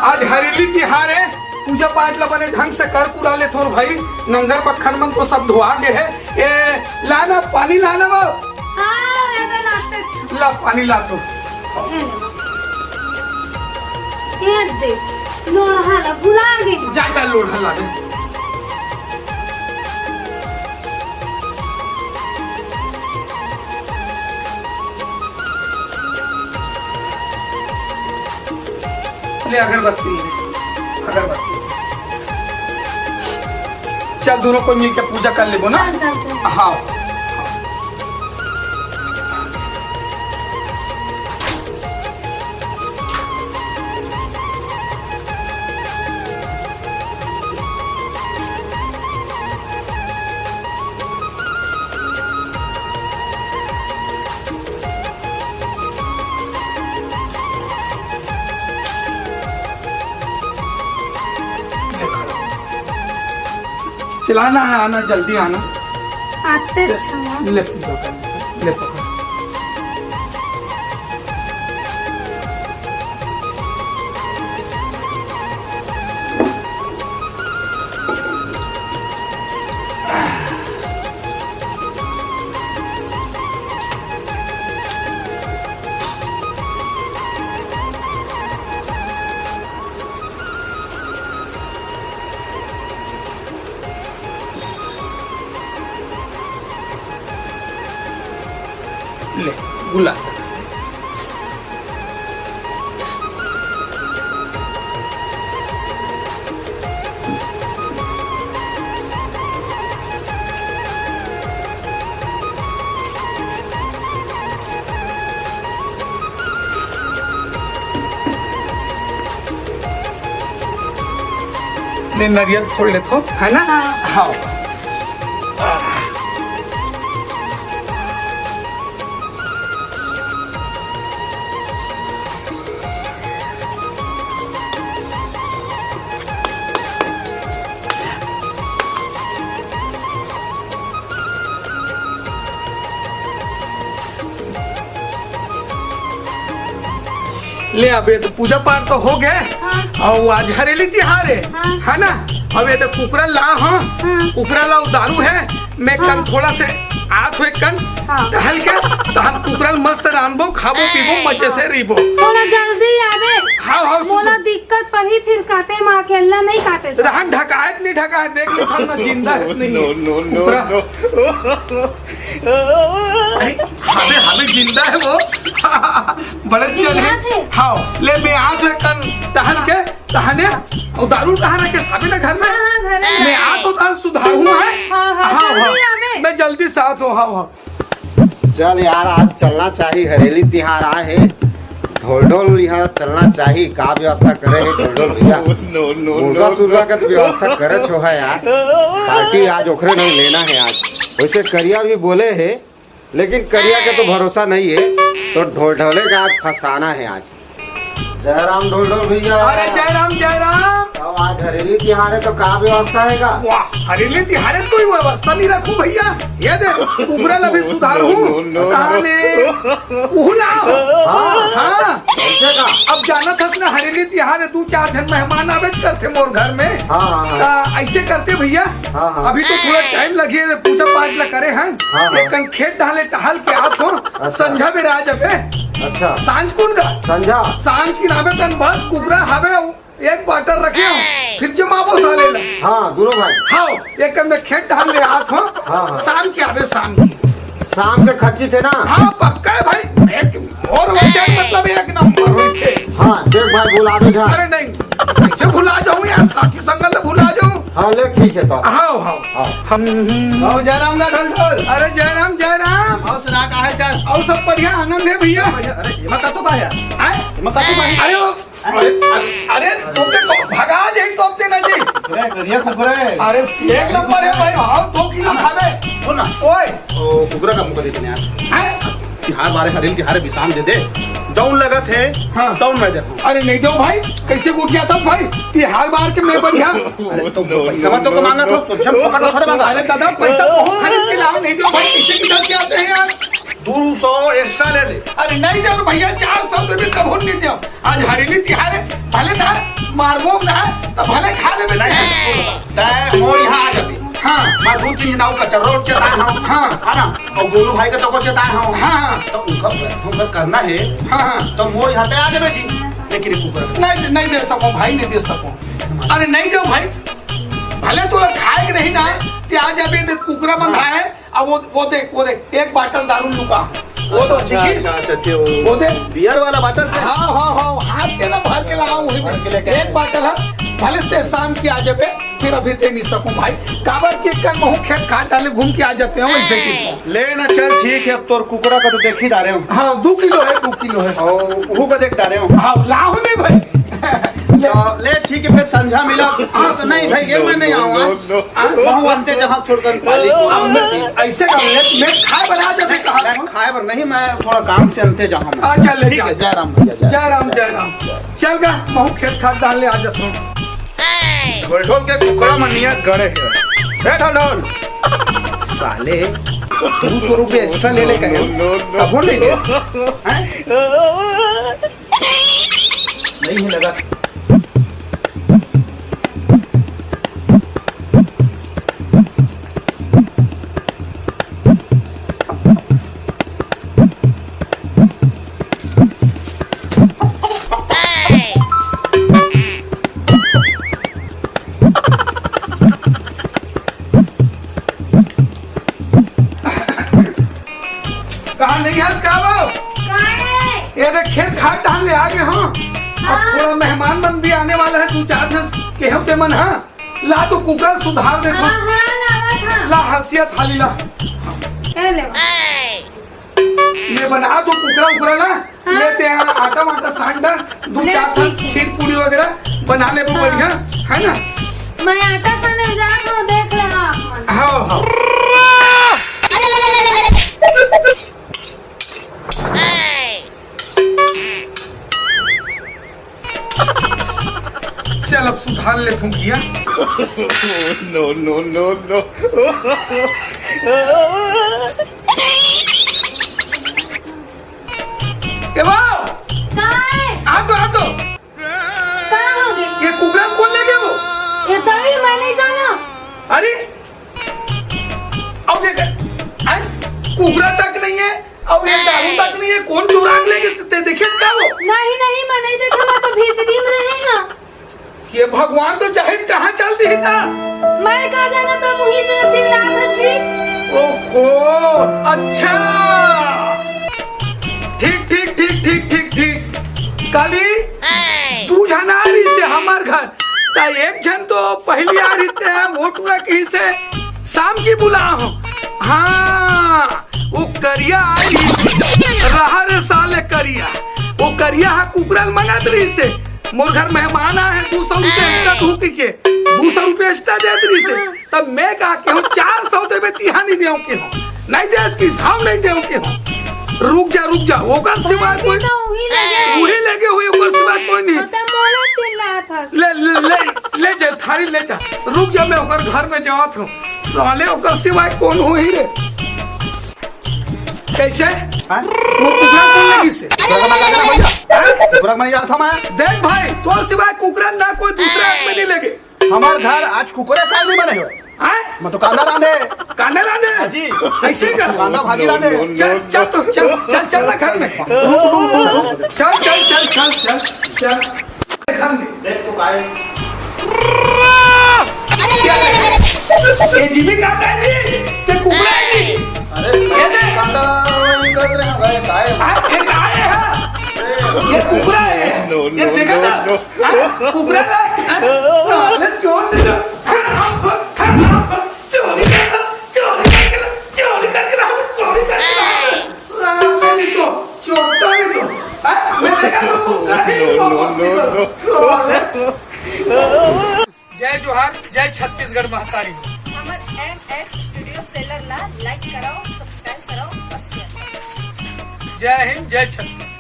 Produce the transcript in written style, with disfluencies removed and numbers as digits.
आज हरेली तिहार है, पूजा पाठ ला बने ढंग से कर कुरा ले थोर भाई। नंगर पखर मन तो सब धुआ गए है। ए लाना पानी लाना वो। ला पानी ला तो। लोढ़ा ला भुला गई। जा जा लोढ़ा ला दे। ले अगरबत्ती अगरबत्ती। चल दोनों को मिलकर पूजा कर लेबो ना। हाँ चलाना है, आना जल्दी आना। आते ले पूजा कर ले पकड़। ले गुलाब ले नारियल फोड़ ले तो है ना। हाँ ले अबे तो पूजा पाठ तो हो गए। और आज हरेली तिहार है ना। अब ये तो कुकरा ला। हाँ कुकरा ला दारू है। मैं कन थोड़ा से आत हुए कन टहल के तहन कुकरा मस्त रानबो खाबो पीबो मजे से रहीबो। थोड़ा जल्दी आवे। हाँ हाँ मोला दिक्कत पड़ी फिर काटे माँ के अल्लाह नहीं काटे। रहन ढकायत नहीं ढकायत देख लो था ना जिंदा है नहीं। अरे हमें हमें जिंदा है वो। बड़े चल है। हाँ ले मैं आज कन टहल के तहने और दारू कहाँ रखे साबे ना घर में। मैं आज तो तार सुधार हूँ है। हाँ मैं जल्दी साथ हूँ। हाँ चल यार आज चलना चाहिए। हरेली तिहार आए है। ढोल ढोल यहाँ चलना चाहिए। का व्यवस्था करे है ढोल ढोल भैया। मुर्गा सुर्गा का व्यवस्था करे छो है यार। पार्टी आज ओखरे नहीं लेना है आज। वैसे करिया भी बोले है लेकिन करिया के तो भरोसा नहीं है। तो ढोल ढोले का आज फंसाना है आज। जय राम ढोल ढोल भैया। अरे जय राम जय राम। तो आज हरेली तिहार है तो का व्यवस्था है का? वाह हरेली तिहार है कोई व्यवस्था नहीं रखूं भैया। ये देख कुकरा ला भी सुधार हूँ। हाँ अब जाना था ना हरेली तिहार है। तू 4 जन मेहमान आवे करते मोर घर में। ऐसे करते भैया। अभी तो थोड़ा टाइम लगे पूजा पाठ ला करे हैं। लेकिन खेत डाले टहल के आप हो संझा में राज अबे। अच्छा सांझ कौन का संझा सांझ की नावे तन बस कुकरा हावे एक बाटर रखे हो फिर जमाबो साले ला। हाँ दोनों भाई। हाँ एक में खेत डाल ले आत हो। शाम की आवे शाम की। शाम के खर्ची थे ना। हाँ पक्का है भाई। एक और वचन मतलब एक नंबर थे। हाँ देख भाई बुलावे जा। अरे नहीं कैसे भुला जाऊँ यार साथी संगत भुला जाऊँ। हाँ ले ठीक है तो। हाँ हाँ हम जयराम ना ढोल ढोल। अरे जयराम जयराम। और सुना कहा है चल। और सब बढ़िया आनंद है भैया। अरे ये मत तो भाई अरे अरे तुमने भगा दे तो अपने ना जी। अरे एक नंबर है भाई। हाँ 2 किलो खावे। ओए कुकरा का मुंह देखने यार। तिहार बारे हरेल तिहार विशाम दे दे दौड़ लगा थे। हाँ दौड़ मैं देखूं। अरे नहीं दो भाई कैसे उठ गया था भाई। तिहार बार के मैं बढ़िया। अरे तो पैसा तो कमांगा तो जब पकड़ थोड़े मांगा। अरे दादा पैसा बहुत खरीद के लाओ। नहीं दो भाई कैसे किधर से आते हैं यार। 200 एक्स्ट्रा ले ले। अरे नहीं दो भैया 400 तो भी कब नहीं दो। आज हरेली तिहार है पहले ना मारबो ना तो भले खा ले तय मो यहाँ आ जाबी। हाँ मैं 2-3 नाव कचरो चेताए हूँ। हाँ है ना, और गोलू भाई का तो को चेताए हूँ। हाँ तो उनका करना है। हाँ तो मो यहाँ तय आ जाबे जी, लेकिन कुकर नहीं दे सको भाई, नहीं दे सको। अरे नहीं दो भाई, भले तो खाए के नहीं ना आ जाबे तो कुकरा बंधा है। अब वो देख एक बाटल दारू लुका, वो तो वो देख बियर वाला बाटल। हाँ हाथ के ना भर के लगाऊं एक बाटल है। भले से शाम की आ जाबे, फिर अभी दे नहीं सकूं भाई। काबर के कर महू खेत खा डाले घूम के आ जाते हैं वैसे की। ले ना चल ठीक है, अब तोर कुकरा का तो देख ही डाले हूँ। हाँ 2 किलो है, 2 किलो है। और वो का देख डाले हूँ। हाँ लाओ नहीं भाई। ले ठीक है, फिर संझा मिला। हाँ तो नहीं भाई, ये मैं नहीं आऊँगा। बहु अंते जहाँ छोड़कर ऐसे मैं खाए बना जब खाए पर नहीं, मैं थोड़ा काम से अंते जाऊँ। अच्छा ले ठीक है, जय राम भैया, जय राम जय राम। चल गा महू खेत खाद डालने आ जाता हूँ। ढोल के कुकड़ा मनिया गड़े है ढोल साले 200 रुपये एक्स्ट्रा ले कहे तब नहीं दे नहीं लगा। ये देख खेत खाद डालने आ गए। हाँ अब थोड़ा मेहमान बन भी आने वाला है, 2-4 दिन के हम के मन। हाँ ला तो कुकर सुधार दे तो ला हसियत खाली ला ये बना तो कुकरा उकरा ला लेते हैं। आटा वाटा सान डाल 2-4 खीर पूरी वगैरह बना ले बढ़िया है ना। मैं आटा साने जा रहा हूँ, देख लेना। हाँ चल अब सुधार ले तुम किया। नो आ तो ये कुकरा कौन ले गया? वो ये तभी मैं नहीं जाना। अरे अब देख कुकरा तक नहीं है, अब ये दारू तक नहीं है, कौन चुरा के ले गए? देखे क्या वो? नहीं मैं नहीं देखा, मैं तो भीतरी में रही हूँ। ये भगवान तो जाहिद कहाँ चल दी था? मैं कहा जाना तो वहीं से चिल्ला जी। ओहो अच्छा ठीक काली तू जनारी से हमार घर ता एक जन तो पहली आ रही है मोटूरा कहीं से शाम की बुला हो। हाँ वो करिया आई रहा रे साले करिया, वो करिया है कुकरल मंगा रही से मोर घर मेहमान आए 200 रुपए एक्स्ट्रा धूप के 200 रुपए एक्स्ट्रा दे दी से। तब मैं कहा कि हम 400 देवे तिहा नहीं देऊ के नहीं दे इसकी हिसाब नहीं देऊ के। रुक जा ओकर सिवा कोई वही लगे हुए ओकर सिवा कोई नहीं। मोला चिल्ला था। ले जा थारी ले जा। रुक जा मैं ओकर घर में जावत हूं। साले ओकर सिवा कौन हो ही रे? कैसे वो कुकरा कौन लगी से? कुकरा मैं यार था मैं। देख भाई तोर सिवाय कुकरा ना कोई दूसरे आदमी नहीं लगे। हमार घर आज कुकरे साल नहीं बने हुए। मैं तो कांदा रांधे जी ऐसे कर कांदा भागी रांधे। चल ना घर में चल घर में देख तो काहे ये जीवी कांदा है जी ते कुकरा है जी। अरे ये कांदा वही कर रहे हैं काहे ये काहे है? ये कुकरा है। ये देखा ना कुकरा ना चोर जय जोहार जय छत्तीसगढ़ महतारी। हमर MS स्टूडियो सेलर ला लाइक कराओ, सब्सक्राइब कराओ और शेयर कराओ। जय हिंद जय छत्तीसगढ़।